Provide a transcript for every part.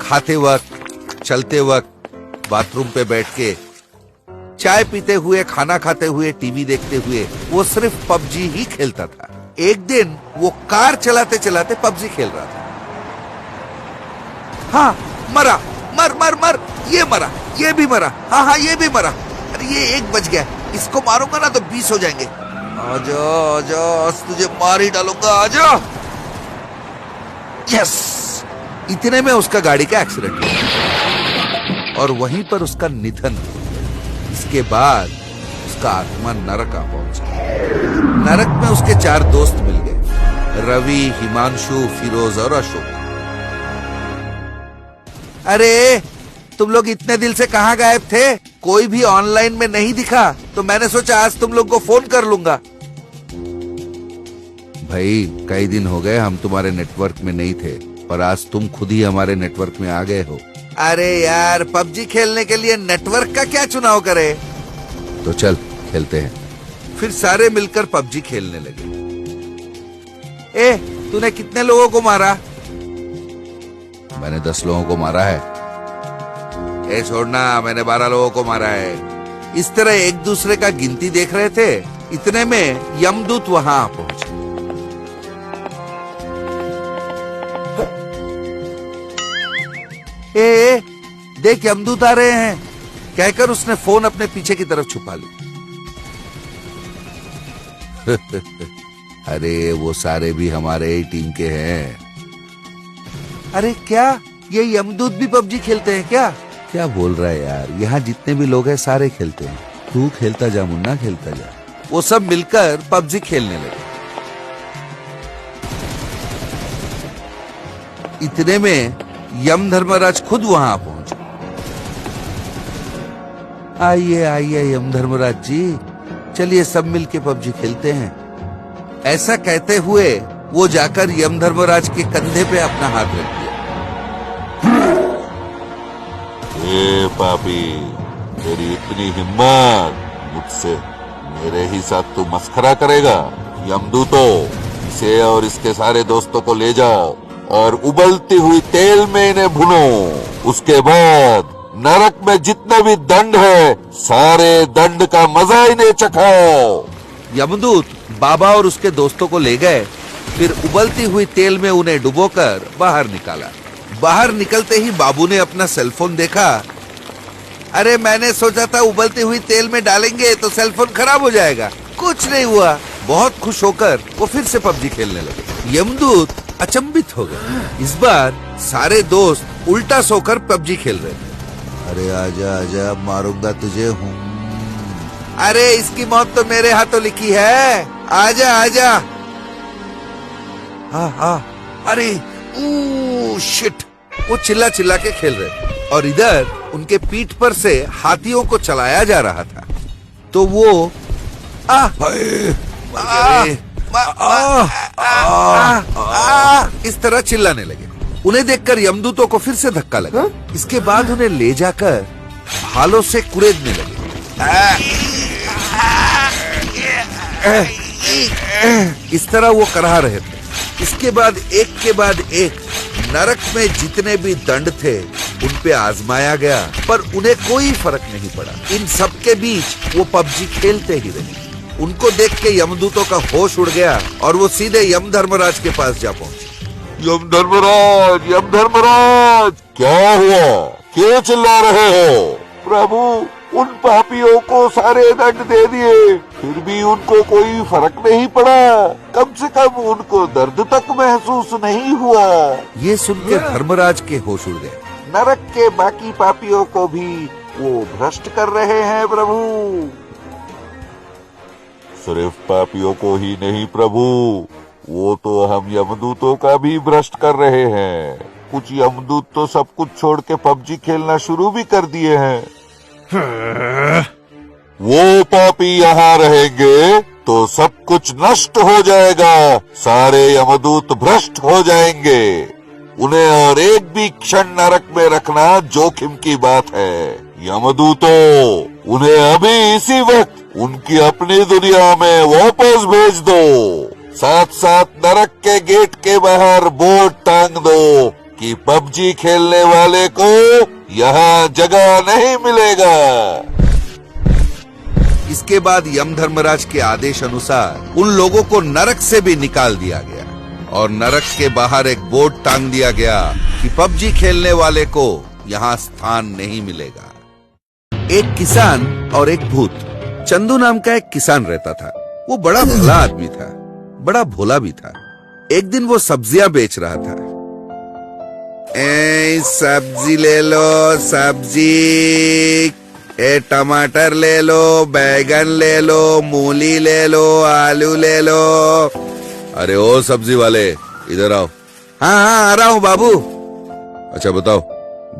खाते वक्त, चलते वक्त, बाथरूम पे बैठ के, चाय पीते हुए, खाना खाते हुए, टीवी देखते हुए वो सिर्फ पबजी ही खेलता था। एक दिन वो कार चलाते चलाते पबजी खेल रहा था। हाँ, मरा, मर मर मर, ये मरा, ये भी मरा, हाँ हाँ ये भी मरा। अरे ये एक बच गया, इसको मारूंगा ना तो 20 हो जाएंगे। आजा आजा, आज तुझे मार ही डालूंगा, आजा। यस, इतने में उसका गाड़ी का एक्सीडेंट हुआ और वहीं पर उसका निधन हुआ। इसके बाद उसका आत्मा नरक आ पहुंचा। नरक में उसके 4 दोस्त मिल गए, रवि, हिमांशु, फिरोज और अशोक। अरे तुम लोग इतने दिल से कहां गायब थे? कोई भी ऑनलाइन में नहीं दिखा, तो मैंने सोचा आज तुम लोग को फोन कर लूंगा। भाई कई दिन हो गए हम तुम्हारे नेटवर्क में नहीं थे, पर आज तुम खुद ही हमारे नेटवर्क में आ गए हो। अरे यार, पबजी खेलने के लिए नेटवर्क का क्या चुनाव करे? तो चल खेलते हैं। फिर सारे मिलकर पबजी खेलने लगे। ए, तूने कितने लोगों को मारा? मैंने 10 लोगों को मारा है। ए छोड़ना, मैंने 12 लोगों को मारा है। इस तरह एक दूसरे का गिनती देख रहे थे। इतने में यमदूत वहां पहुंचे। ए, देख यमदूत आ रहे हैं, कहकर उसने फोन अपने पीछे की तरफ छुपा ली। अरे वो सारे भी हमारे ही टीम के हैं। अरे क्या, ये यमदूत भी पबजी खेलते हैं क्या? क्या बोल रहा है यार, यहाँ जितने भी लोग हैं सारे खेलते हैं। तू खेलता जा मुन्ना, खेलता जा। वो सब मिलकर पबजी खेलने लगे। इतने में यम धर्मराज खुद वहां पहुंचे। आइए आइए यम धर्मराज जी, चलिए सब मिलके पबजी खेलते हैं। ऐसा कहते हुए वो जाकर यम धर्मराज के कंधे पे अपना हाथ रख दिया। ए पापी, तेरी इतनी हिम्मत, मुझसे मेरे ही साथ तू मस्खरा करेगा? यमदूतो, इसे और इसके सारे दोस्तों को ले जाओ और उबलती हुई तेल में इन्हें भुनो। उसके बाद नरक में जितने भी दंड है, सारे दंड का मजा इन्हें चखाओ। यमदूत बाबा और उसके दोस्तों को ले गए। फिर उबलती हुई तेल में उन्हें डुबोकर बाहर निकाला। बाहर निकलते ही बाबू ने अपना सेलफोन देखा। अरे मैंने सोचा था उबलती हुई तेल में डालेंगे तो सेलफोन खराब हो जाएगा, कुछ नहीं हुआ। बहुत खुश होकर वो फिर से पबजी खेलने लगे। यमदूत अचंभित हो गए। इस बार सारे दोस्त उल्टा सोकर पबजी खेल रहे थे। अरे आजा आजा, मारूंगा तुझे हूँ। अरे इसकी मौत तो मेरे हाथों लिखी है, आजा आजा। हाँ हाँ, अरे शिट, वो चिल्ला चिल्ला के खेल रहे थे और इधर उनके पीठ पर से हाथियों को चलाया जा रहा था। तो वो इस तरह चिल्लाने लगे। उन्हें देखकर यमदूतों को फिर से धक्का लगा। इसके बाद उन्हें ले जाकर भालों से कुरेदने लगे। इस तरह वो करा रहे थे। इसके बाद एक के बाद एक नरक में जितने भी दंड थे उन पे आजमाया गया, पर उन्हें कोई फर्क नहीं पड़ा। इन सब के बीच वो पबजी खेलते ही रहे। उनको देख के यमदूतों का होश उड़ गया और वो सीधे यम धर्मराज के पास जा पहुंचे। यम धर्मराज, यम धर्मराज, क्या हुआ? क्यों चिल्ला रहे हो? प्रभु, उन पापियों को सारे दंड दे दिए, फिर भी उनको कोई फर्क नहीं पड़ा। कम से कम उनको दर्द तक महसूस नहीं हुआ। ये सुनकर धर्मराज के होश उड़ गए। नरक के बाकी पापियों को भी वो भ्रष्ट कर रहे हैं प्रभु। सिर्फ पापियों को ही नहीं प्रभु, वो तो हम यमदूतों का भी भ्रष्ट कर रहे हैं। कुछ यमदूत तो सब कुछ छोड़ के पबजी खेलना शुरू भी कर दिए हैं। वो पापी यहाँ रहेंगे तो सब कुछ नष्ट हो जाएगा, सारे यमदूत भ्रष्ट हो जाएंगे। उन्हें और एक भी क्षण नरक में रखना जोखिम की बात है। यमदूतों, उन्हें अभी इसी वक्त उनकी अपनी दुनिया में वापस भेज दो। साथ साथ नरक के गेट के बाहर बोर्ड टांग दो, कि पबजी खेलने वाले को यहाँ जगह नहीं मिलेगा। इसके बाद यम धर्मराज के आदेश अनुसार उन लोगों को नरक से भी निकाल दिया गया और नरक के बाहर एक बोर्ड टांग दिया गया कि पबजी खेलने वाले को यहाँ स्थान नहीं मिलेगा। एक किसान और एक भूत। चंदू नाम का एक किसान रहता था। वो बड़ा भला आदमी था, बड़ा भोला भी था। एक दिन वो सब्जियां बेच रहा था। सब्जी ले लो सब्जी, टमाटर ले लो, बैगन ले लो, मूली ले लो, आलू ले लो। अरे ओ सब्जी वाले, इधर आओ। हाँ हाँ आ रहा हूँ बाबू। अच्छा बताओ,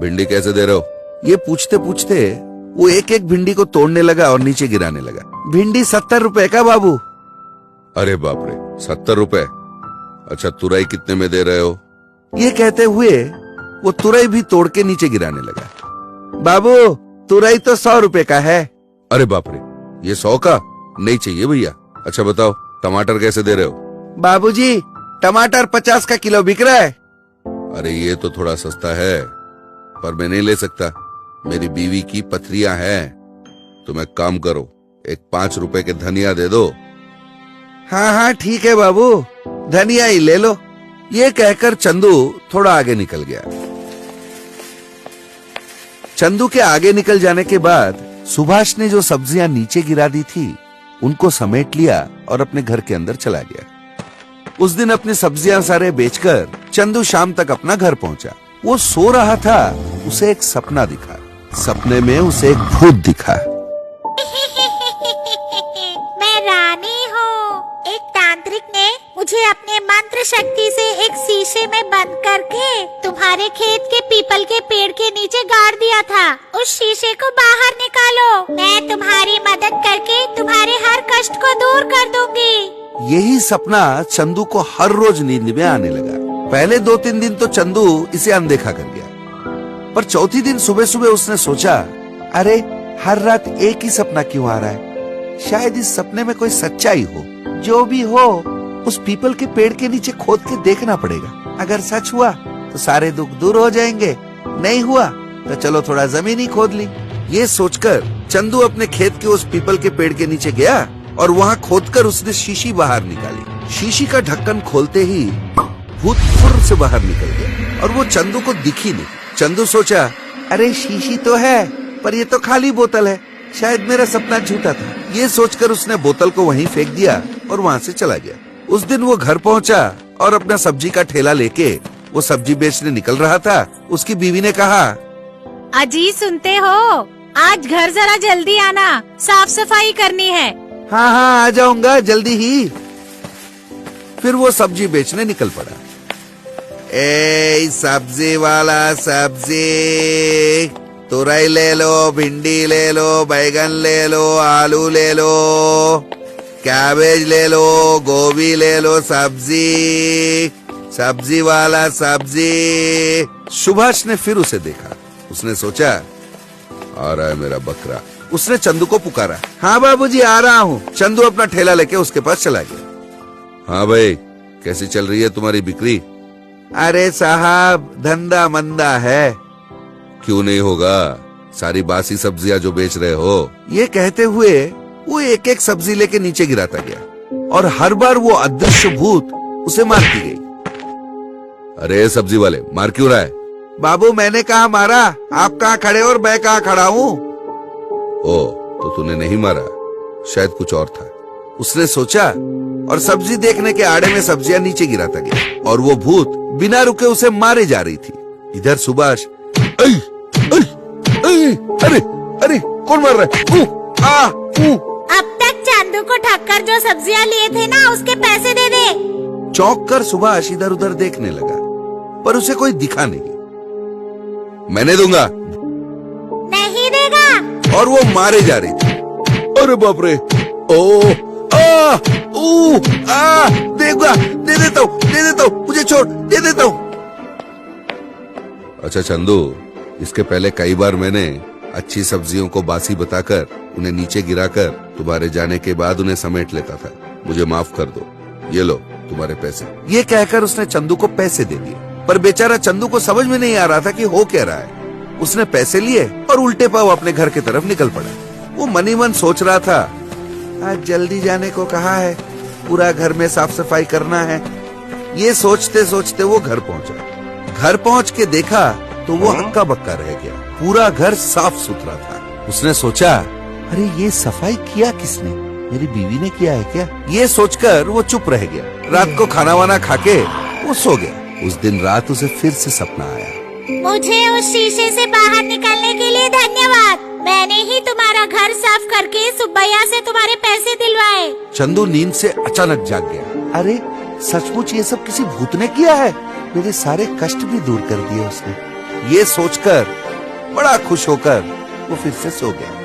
भिंडी कैसे दे रहे हो? ये पूछते पूछते वो एक एक भिंडी को तोड़ने लगा और नीचे गिराने लगा। भिंडी 70 रुपए का बाबू। अरे बाप रे, 70 रुपए? अच्छा तुरई कितने में दे रहे हो? ये कहते हुए वो तुरई भी तोड़ के नीचे गिराने लगा। बाबू तुरई तो 100 रुपए का है। अरे बाप रे, ये 100 का नहीं चाहिए भैया। अच्छा बताओ टमाटर कैसे दे रहे हो? बाबूजी टमाटर 50 का किलो बिक रहा है। अरे ये तो थोड़ा सस्ता है, पर मैं नहीं ले सकता, मेरी बीवी की पथरियां हैं। तुम एक काम करो, एक 5 रुपए के धनिया दे दो। हाँ हाँ ठीक है बाबू, धनिया ही ले लो। ये कहकर चंदू थोड़ा आगे निकल गया। चंदू के आगे निकल जाने के बाद सुभाष ने जो सब्जियां नीचे गिरा दी थी उनको समेट लिया और अपने घर के अंदर चला गया। उस दिन अपनी सब्जियां सारे बेचकर चंदू शाम तक अपना घर पहुंचा। वो सो रहा था, उसे एक सपना दिखा। सपने में उसे एक भूत दिखा। मैं रानी हूँ। एक तांत्रिक ने मुझे अपने मंत्र शक्ति से एक शीशे में बंद करके तुम्हारे खेत के पीपल के पेड़ के नीचे गाड़ दिया था। उस शीशे को बाहर निकालो, मैं तुम्हारी मदद करके तुम्हारे हर कष्ट को दूर कर दूंगी। यही सपना चंदू को हर रोज नींद में आने लगा। पहले 2-3 दिन तो चंदू इसे अनदेखा कर गया, पर चौथी दिन सुबह सुबह उसने सोचा, अरे हर रात एक ही सपना क्यों आ रहा है? शायद इस सपने में कोई सच्चाई हो। जो भी हो उस पीपल के पेड़ के नीचे खोद के देखना पड़ेगा। अगर सच हुआ तो सारे दुख दूर हो जाएंगे, नहीं हुआ तो चलो थोड़ा जमीन ही खोद ली। ये सोचकर चंदू अपने खेत के उस पीपल के पेड़ के नीचे गया और वहाँ खोदकर उसने शीशी बाहर निकाली। शीशी का ढक्कन खोलते ही भूत फुर्र से बाहर निकल गया और वो चंदू को दिखी नहीं। चंदू सोचा, अरे शीशी तो है पर ये तो खाली बोतल है, शायद मेरा सपना झूठा था। ये सोचकर उसने बोतल को वहीं फेंक दिया और वहाँ से चला गया। उस दिन वो घर पहुँचा और अपना सब्जी का ठेला लेके वो सब्जी बेचने निकल रहा था। उसकी बीवी ने कहा, अजी सुनते हो, आज घर जरा जल्दी आना, साफ सफाई करनी है। हाँ हाँ आ जाऊंगा जल्दी ही। फिर वो सब्जी बेचने निकल पड़ा। ए सब्जी वाला सब्जी, तुरई ले लो, भिंडी ले लो, बैगन ले लो, आलू ले लो, कैबेज ले लो, गोभी ले लो, सब्जी, सब्जी वाला सब्जी। सुभाष ने फिर उसे देखा। उसने सोचा, आ रहा है मेरा बकरा। उसने चंदू को पुकारा। हाँ बाबूजी आ रहा हूँ। चंदू अपना ठेला लेके उसके पास चला गया। हाँ भाई, कैसी चल रही है तुम्हारी बिक्री? अरे साहब धंधा मंदा है। क्यों नहीं होगा, सारी बासी सब्जियां जो बेच रहे हो। ये कहते हुए वो एक एक सब्जी लेके नीचे गिराता गया और हर बार वो अदृश्य भूत उसे मारती गई। अरे सब्जी वाले, मार क्यों रहा है? बाबू मैंने कहा मारा, आप कहाँ खड़े और मैं कहाँ खड़ा हूँ? ओ तो तूने नहीं मारा, शायद कुछ और था। उसने सोचा और सब्जी देखने के आड़े में सब्जियां नीचे गिराता गया और वो भूत बिना रुके उसे मारे जा रही थी। इधर सुभाष, अरे अरे कौन मार रहा है? अब तक चंदू को ठक्कर जो सब्जियां लिए थे ना, उसके पैसे दे दे। चौंक कर सुभाष इधर उधर देखने लगा पर उसे कोई दिखा नहीं। मैंने दूंगा। नहीं देगा। और वो मारे जा रही थी। अरे बाप रे, ओ आ ऊ आ देगा, दे देता हूँ, मुझे छोड़, दे देता हूँ। अच्छा चंदू, इसके पहले कई बार मैंने अच्छी सब्जियों को बासी बताकर उन्हें नीचे गिराकर तुम्हारे जाने के बाद उन्हें समेट लेता था। मुझे माफ कर दो, ये लो तुम्हारे पैसे। ये कहकर उसने चंदू को पैसे दे दिए। पर बेचारा चंदू को समझ में नहीं आ रहा था कि हो क्या रहा है। उसने पैसे लिए और उल्टे पांव अपने घर की तरफ निकल पड़ा। वो मनी मन सोच रहा था, आज जल्दी जाने को कहा है, पूरा घर में साफ सफाई करना है। ये सोचते सोचते वो घर पहुंचा। घर पहुंच के देखा तो वो हक्का बक्का रह गया। पूरा घर साफ सुथरा था। उसने सोचा, अरे ये सफाई किया किसने? मेरी बीवी ने किया है क्या? ये सोचकर वो चुप रह गया। रात को खाना वाना खाके वो सो गया। उस दिन रात उसे फिर से सपना आया। मुझे उस शीशे से बाहर निकलने के लिए धन्यवाद। मैंने ही तुम्हारा घर साफ करके सुब्बैया से तुम्हारे पैसे दिलवाए। चंदू नींद से अचानक जाग गया। अरे सचमुच ये सब किसी भूत ने किया है। मेरे सारे कष्ट भी दूर कर दिए उसने। ये सोचकर बड़ा खुश होकर वो फिर से सो गया।